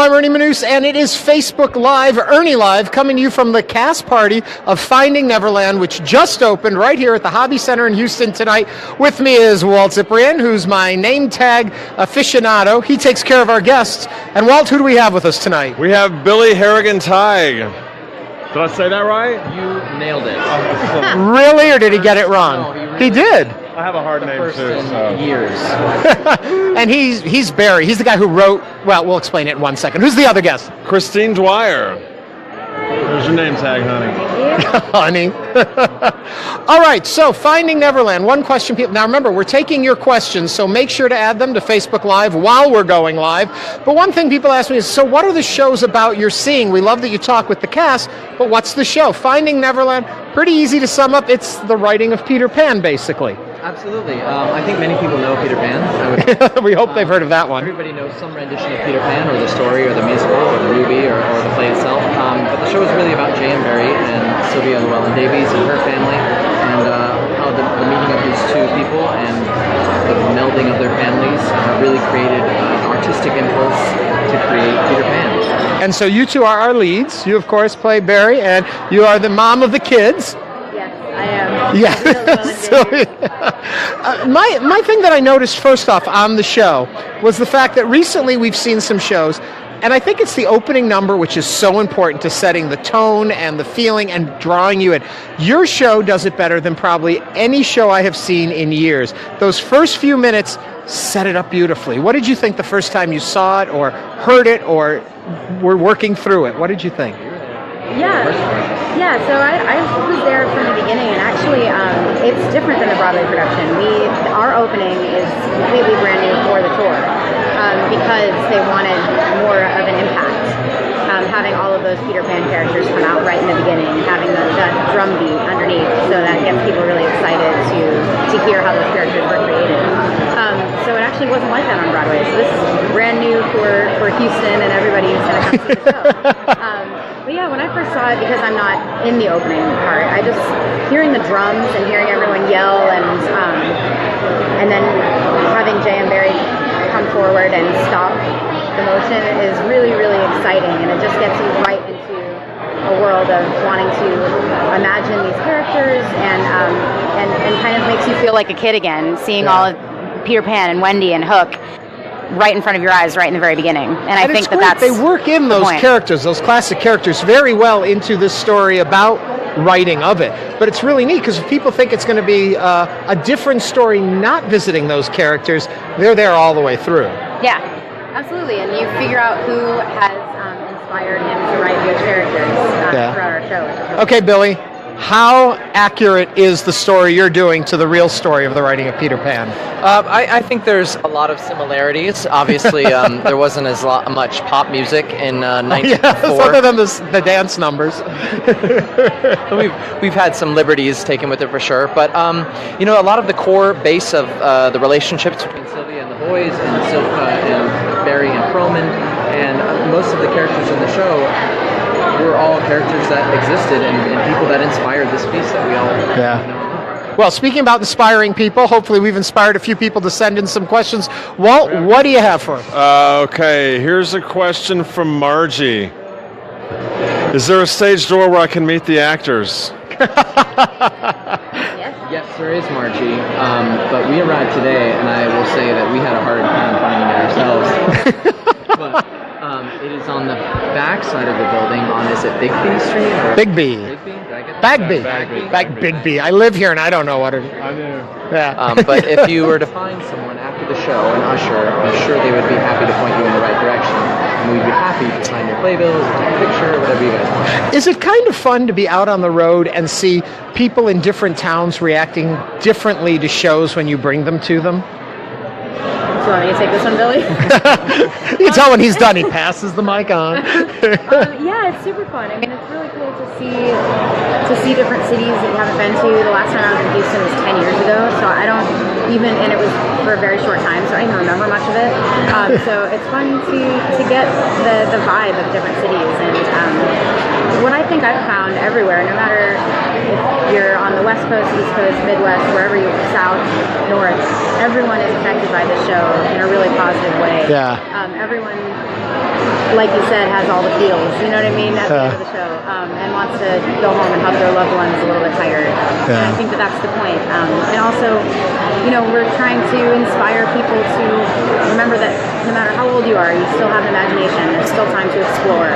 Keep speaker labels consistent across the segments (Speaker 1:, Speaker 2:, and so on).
Speaker 1: I'm Ernie Manous, and it is Facebook Live, Ernie Live, coming to you from the cast party of Finding Neverland, which just opened right here at the Hobby Center in Houston tonight. With me is Walt Cyprian, who's my name tag aficionado. He takes care of our guests. And Walt, who do we have with us tonight?
Speaker 2: We have Billy Harrigan-Tighe. Did I say that right?
Speaker 3: You nailed it.
Speaker 1: Really, or did he get it wrong?
Speaker 3: No,
Speaker 1: he did.
Speaker 2: I have a hard name
Speaker 3: First
Speaker 2: too.
Speaker 3: in years.
Speaker 1: And he's Barry. He's the guy who wrote, well, we'll explain it in 1 second. Who's the other guest?
Speaker 2: Christine Dwyer. There's your name tag, honey.
Speaker 1: Honey. All right, so Finding Neverland. One question, people. Now remember, we're taking your questions, so make sure to add them to Facebook Live while we're going live. But one thing people ask me is, so what are the shows about you're seeing? We love that you talk with the cast, but what's the show? Finding Neverland, pretty easy to sum up. It's the writing of Peter Pan, basically.
Speaker 3: Absolutely. I think many people know Peter Pan.
Speaker 1: We hope they've heard of that one.
Speaker 3: Everybody knows some rendition of Peter Pan, or the story, or the musical, or the movie, or the play itself. But the show is really about Jay and Barry and Sylvia Llewellyn-Davies and her family, and how the meeting of these two people and the melding of their families really created an artistic impulse to create Peter Pan.
Speaker 1: And so you two are our leads. You, of course, play Barry, and you are the mom of the kids.
Speaker 4: I am.
Speaker 1: Yeah. So, my thing that I noticed first off on the show was the fact that recently we've seen some shows, and I think it's the opening number which is so important to setting the tone and the feeling and drawing you in. Your show does it better than probably any show I have seen in years. Those first few minutes set it up beautifully. What did you think the first time you saw it or heard it or were working through it? What did you think?
Speaker 4: Yeah. So I was there from the beginning, and actually, it's different than the Broadway production. Our opening is completely brand new for the tour because they wanted more of an impact. Having all of those Peter Pan characters come out right in the beginning, having that drum beat underneath, so that gets people really excited to hear how those characters were created. So it actually wasn't like that on Broadway. So this is brand new for Houston and everybody who's going to come to the show. But yeah, when I first saw it, because I'm not in the opening part, I just hearing the drums and hearing everyone yell and then having Jay and Barry come forward and stop the motion is really, really exciting, and it just gets you right into a world of wanting to imagine these characters and kind of makes you feel like a kid again, seeing all of Peter Pan and Wendy and Hook right in front of your eyes right in the very beginning. And I think that's
Speaker 1: they work in those characters, those classic characters, very well into this story about writing of it. But it's really neat because if people think it's going to be a different story not visiting those characters, they're there all the way through.
Speaker 4: Yeah, absolutely. And you figure out who has inspired him to write which characters throughout our show.
Speaker 1: Okay, Billy. How accurate is the story you're doing to the real story of the writing of Peter Pan?
Speaker 5: I think there's a lot of similarities. Obviously, there wasn't as much pop music in 1904.
Speaker 1: Other than the dance numbers.
Speaker 5: We've had some liberties taken with it for sure. But, a lot of the core base of the relationships between Sylvia and the boys and Silka and Barry and Froman and most of the characters in the show were all characters that existed and people that inspired this piece that we all know.
Speaker 1: Well, speaking about inspiring people, hopefully we've inspired a few people to send in some questions. Walt, what do you have for us?
Speaker 2: Okay, here's a question from Margie. Is there a stage door where I can meet the actors?
Speaker 3: Yes, there is, Margie. But we arrived today, and I will say that we had a hard time finding it ourselves. But it is on the back side of the building on, is it Bigby Street? Or
Speaker 1: Bigby.
Speaker 3: Did I get
Speaker 1: Bagby. Bigby. I live here and I don't know what it is.
Speaker 2: I knew.
Speaker 1: Yeah.
Speaker 3: But if you were to find someone after the show, an usher, I'm sure they would be happy to point you in the right direction. And we'd be happy to sign your playbills, take a picture, whatever you guys want.
Speaker 1: Is it kind of fun to be out on the road and see people in different towns reacting differently to shows when you bring them to them?
Speaker 4: Do you want me to take this one, Billy?
Speaker 1: You tell when he's done, he passes the mic on.
Speaker 4: Yeah, it's super fun. I mean, it's really cool to see different cities that you haven't been to. The last time I was in Houston was 10 years ago, so I don't even, and it was for a very short time, so I don't even remember much of it. So it's fun to get the vibe of different cities. And what I think I've found everywhere, no matter if you're on the West Coast, East Coast, Midwest, wherever you're, South, North, everyone is affected by the show in a really positive way.
Speaker 1: Yeah.
Speaker 4: Everyone like you said, has all the feels, you know what I mean, at the end of the show, and wants to go home and hug their loved ones a little bit tired. And I think that that's the point. And also, you know, we're trying to inspire people to remember that no matter how old you are, you still have an imagination. There's still time to explore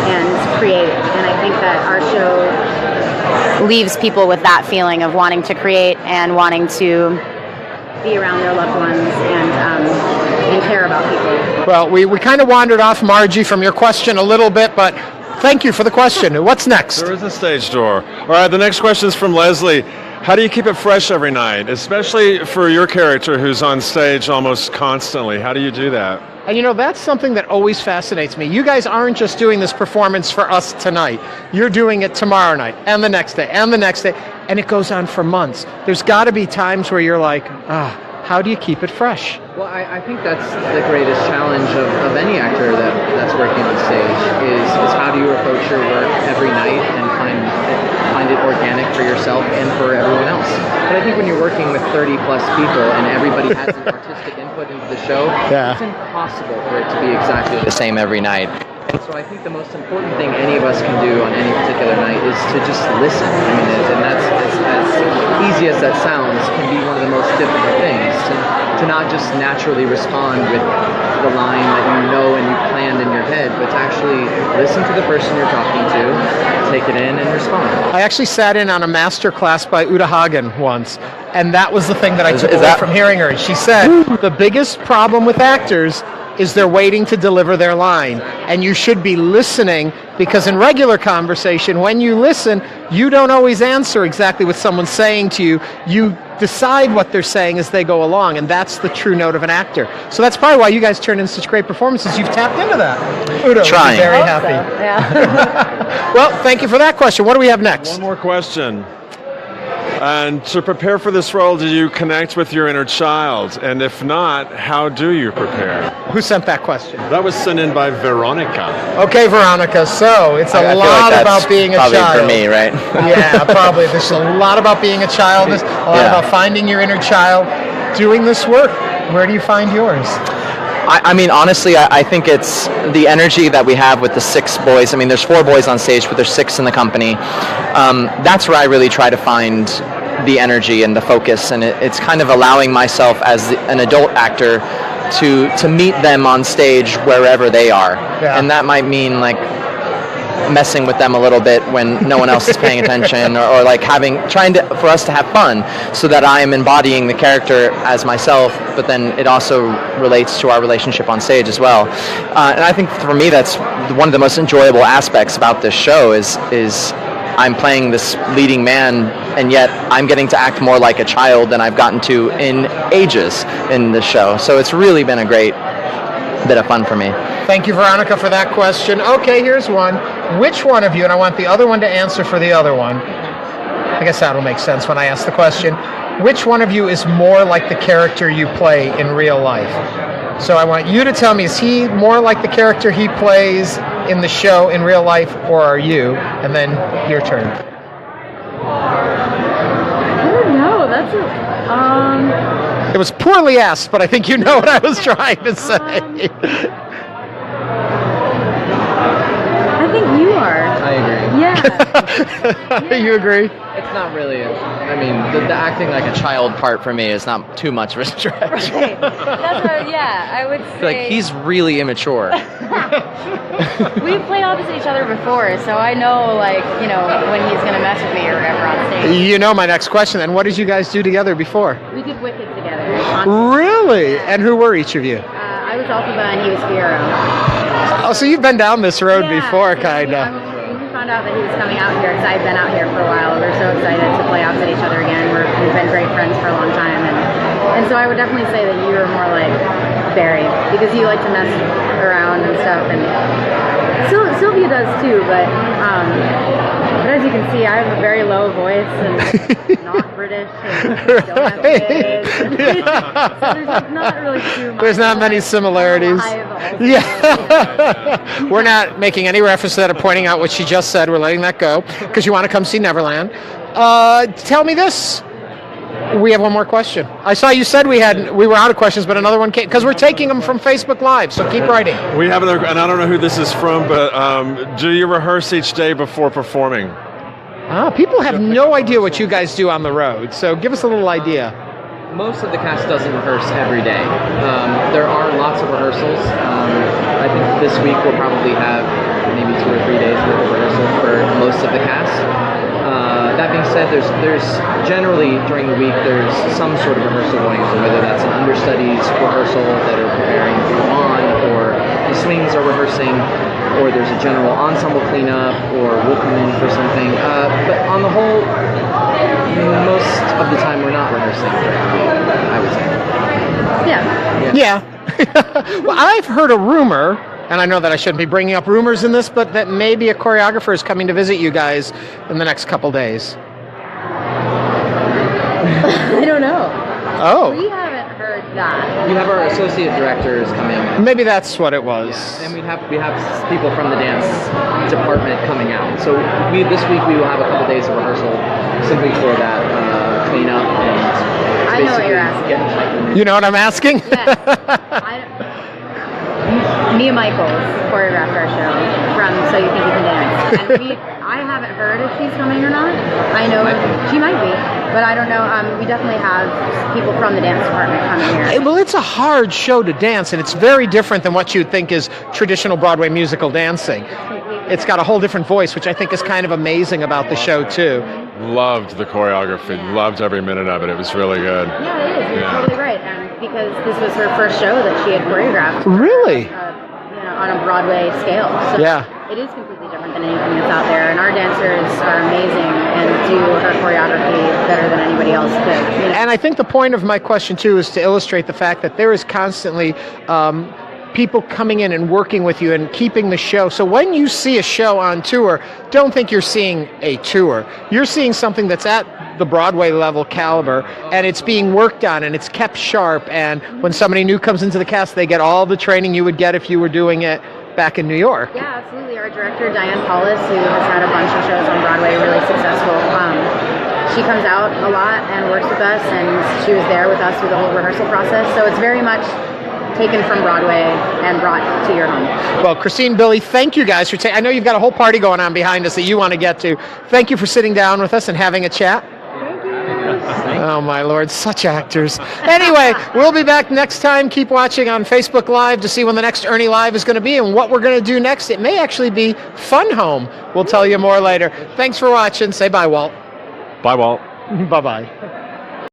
Speaker 4: and create. And I think that our show leaves people with that feeling of wanting to create and wanting to be around their loved ones and care about people.
Speaker 1: Well, we kind of wandered off, Margie, from your question a little bit, but thank you for the question. What's next?
Speaker 2: There is a stage door. All right, the next question is from Leslie. How do you keep it fresh every night, especially for your character who's on stage almost constantly? How do you do that?
Speaker 1: And you know, that's something that always fascinates me. You guys aren't just doing this performance for us tonight. You're doing it tomorrow night and the next day and the next day, and it goes on for months. There's got to be times where you're like, how do you keep it fresh?
Speaker 3: Well, I think that's the greatest challenge of any actor that's working on stage is how do you approach your work every night and find it organic for yourself and for everyone else. But I think when you're working with 30 plus people and everybody has an artistic input into the show, it's impossible for it to be exactly the same every night. And so I think the most important thing any of us can do on any particular night is to just listen. I mean, and that's as easy as that sounds, can be one of the most difficult things to not just naturally respond with the line that you know and you planned in your head, but to actually listen to the person you're talking to, take it in, and respond.
Speaker 1: I actually sat in on a master class by Uta Hagen once, and that was the thing that I took away from hearing her. She said, the biggest problem with actors is they're waiting to deliver their line. And you should be listening, because in regular conversation, when you listen, you don't always answer exactly what someone's saying to you. You decide what they're saying as they go along, and that's the true note of an actor. So that's probably why you guys turn in such great performances. You've tapped into that. Udo,
Speaker 5: Trying.
Speaker 1: very happy.
Speaker 4: So, yeah.
Speaker 1: Well, thank you for that question. What do we have next?
Speaker 2: One more question. And to prepare for this role, do you connect with your inner child? And if not, how do you prepare?
Speaker 1: Who sent that question?
Speaker 2: That was sent in by Veronica.
Speaker 1: Okay, Veronica. So it's a
Speaker 5: I feel
Speaker 1: lot
Speaker 5: like
Speaker 1: about being a
Speaker 5: probably
Speaker 1: child.
Speaker 5: for me, right?
Speaker 1: Yeah, probably. There's a lot about being a child. There's a lot about finding your inner child. Doing this work, where do you find yours?
Speaker 5: I mean, honestly, I think it's the energy that we have with the 6 boys. I mean, there's 4 boys on stage, but there's 6 in the company. That's where I really try to find the energy and the focus, and it's kind of allowing myself as an adult actor to meet them on stage wherever they are. Yeah. And that might mean like messing with them a little bit when no one else is paying attention, or like trying for us to have fun, so that I am embodying the character as myself, but then it also relates to our relationship on stage as well. And I think for me, that's one of the most enjoyable aspects about this show is I'm playing this leading man, and yet I'm getting to act more like a child than I've gotten to in ages in this show. So it's really been a great bit of fun for me.
Speaker 1: Thank you, Veronica, for that question. Okay, here's one. Which one of you, and I want the other one to answer for the other one. I guess that'll make sense when I ask the question. Which one of you is more like the character you play in real life? So I want you to tell me, is he more like the character he plays in the show in real life, or are you? And then your turn.
Speaker 4: I don't know. That's
Speaker 1: It was poorly asked, but I think you know what I was trying to say.
Speaker 4: I think you are.
Speaker 3: I agree.
Speaker 4: Yeah.
Speaker 1: You agree?
Speaker 3: It's not really, I mean, the acting like a child part for me is not too much of a stretch.
Speaker 4: Right. That's what, yeah, I would say.
Speaker 5: Like, he's really immature.
Speaker 4: We've played opposite each other before, so I know, like, you know, when he's going to mess with me or whatever on stage.
Speaker 1: You know my next question, then. What did you guys do together before?
Speaker 4: We did Wicked together.
Speaker 1: Really? And who were each of you?
Speaker 4: I was Alphaba and he was Fiyero.
Speaker 1: Oh, so you've been down this road before, kind of.
Speaker 4: We found out that he was coming out here because I've been out here for a while. We're so excited to play opposite each other again. We've been great friends for a long time, and so I would definitely say that you are more like Barry, because you like to mess around and stuff, and Sylvia does too. But as you can see, I have a very low voice and not British and don't have kids. So there's like not really too much.
Speaker 1: There's not many similarities. Yeah. We're not making any reference to that or pointing out what she just said. We're letting that go because you want to come see Neverland. Tell me this. We have one more question. I saw you said we were out of questions, but another one came because we're taking them from Facebook Live. So keep writing.
Speaker 2: We have another, and I don't know who this is from, but do you rehearse each day before performing?
Speaker 1: People have no idea what you guys do on the road. So give us a little idea.
Speaker 5: Most of the cast doesn't rehearse every day. There are lots of rehearsals. I think this week we'll probably have maybe 2 or 3 days worth of rehearsal for most of the cast. That being said, there's generally during the week there's some sort of rehearsal going on, whether that's an understudies rehearsal that are preparing to go on, or the swings are rehearsing, or there's a general ensemble cleanup, or we'll come in for something. But on the whole, most of the time we're not rehearsing during the week, I would say.
Speaker 1: Yeah. Well, I've heard a rumor, and I know that I shouldn't be bringing up rumors in this, but that maybe a choreographer is coming to visit you guys in the next couple days.
Speaker 4: I don't know.
Speaker 1: Oh.
Speaker 4: We haven't heard that.
Speaker 5: We have our associate directors coming.
Speaker 1: Maybe that's what it was.
Speaker 5: Yeah. And we have people from the dance department coming out. So this week we will have a couple days of rehearsal simply for that cleanup and
Speaker 4: I know what you're asking.
Speaker 1: You know what I'm asking?
Speaker 4: Yes. Mia Michaels choreographed our show from So You Think You Can Dance. And I haven't heard if she's coming or not. I know she might be, but I don't know. We definitely have people from the dance department coming here.
Speaker 1: Well, it's a hard show to dance, and it's very different than what you'd think is traditional Broadway musical dancing. It's got a whole different voice, which I think is kind of amazing about the show, too.
Speaker 2: Loved the choreography. Loved every minute of it. It was really good.
Speaker 4: Yeah, it is. You're totally right. And because this was her first show that she had choreographed.
Speaker 1: Really?
Speaker 4: On a Broadway scale. So
Speaker 1: yeah.
Speaker 4: It is completely different than anything that's out there. And our dancers are amazing and do her choreography better than anybody else could. You know?
Speaker 1: And I think the point of my question, too, is to illustrate the fact that there is constantly people coming in and working with you and keeping the show. So when you see a show on tour, don't think you're seeing a tour. You're seeing something that's at the Broadway level caliber, and it's being worked on, and it's kept sharp. And when somebody new comes into the cast, they get all the training you would get if you were doing it back in New York.
Speaker 4: Yeah, absolutely. Our director, Diane Paulus, who has had a bunch of shows on Broadway, really successful. She comes out a lot and works with us, and she was there with us through the whole rehearsal process. So it's very much taken from Broadway and brought to your home.
Speaker 1: Well, Christine, Billy, thank you guys for I know you've got a whole party going on behind us that you want to get to. Thank you for sitting down with us and having a chat.
Speaker 4: Thank you.
Speaker 1: Oh, my Lord, such actors. Anyway, we'll be back next time. Keep watching on Facebook Live to see when the next Ernie Live is going to be and what we're going to do next. It may actually be Fun Home. We'll tell you more later. Thanks for watching. Say bye, Walt.
Speaker 2: Bye, Walt.
Speaker 1: Bye-bye.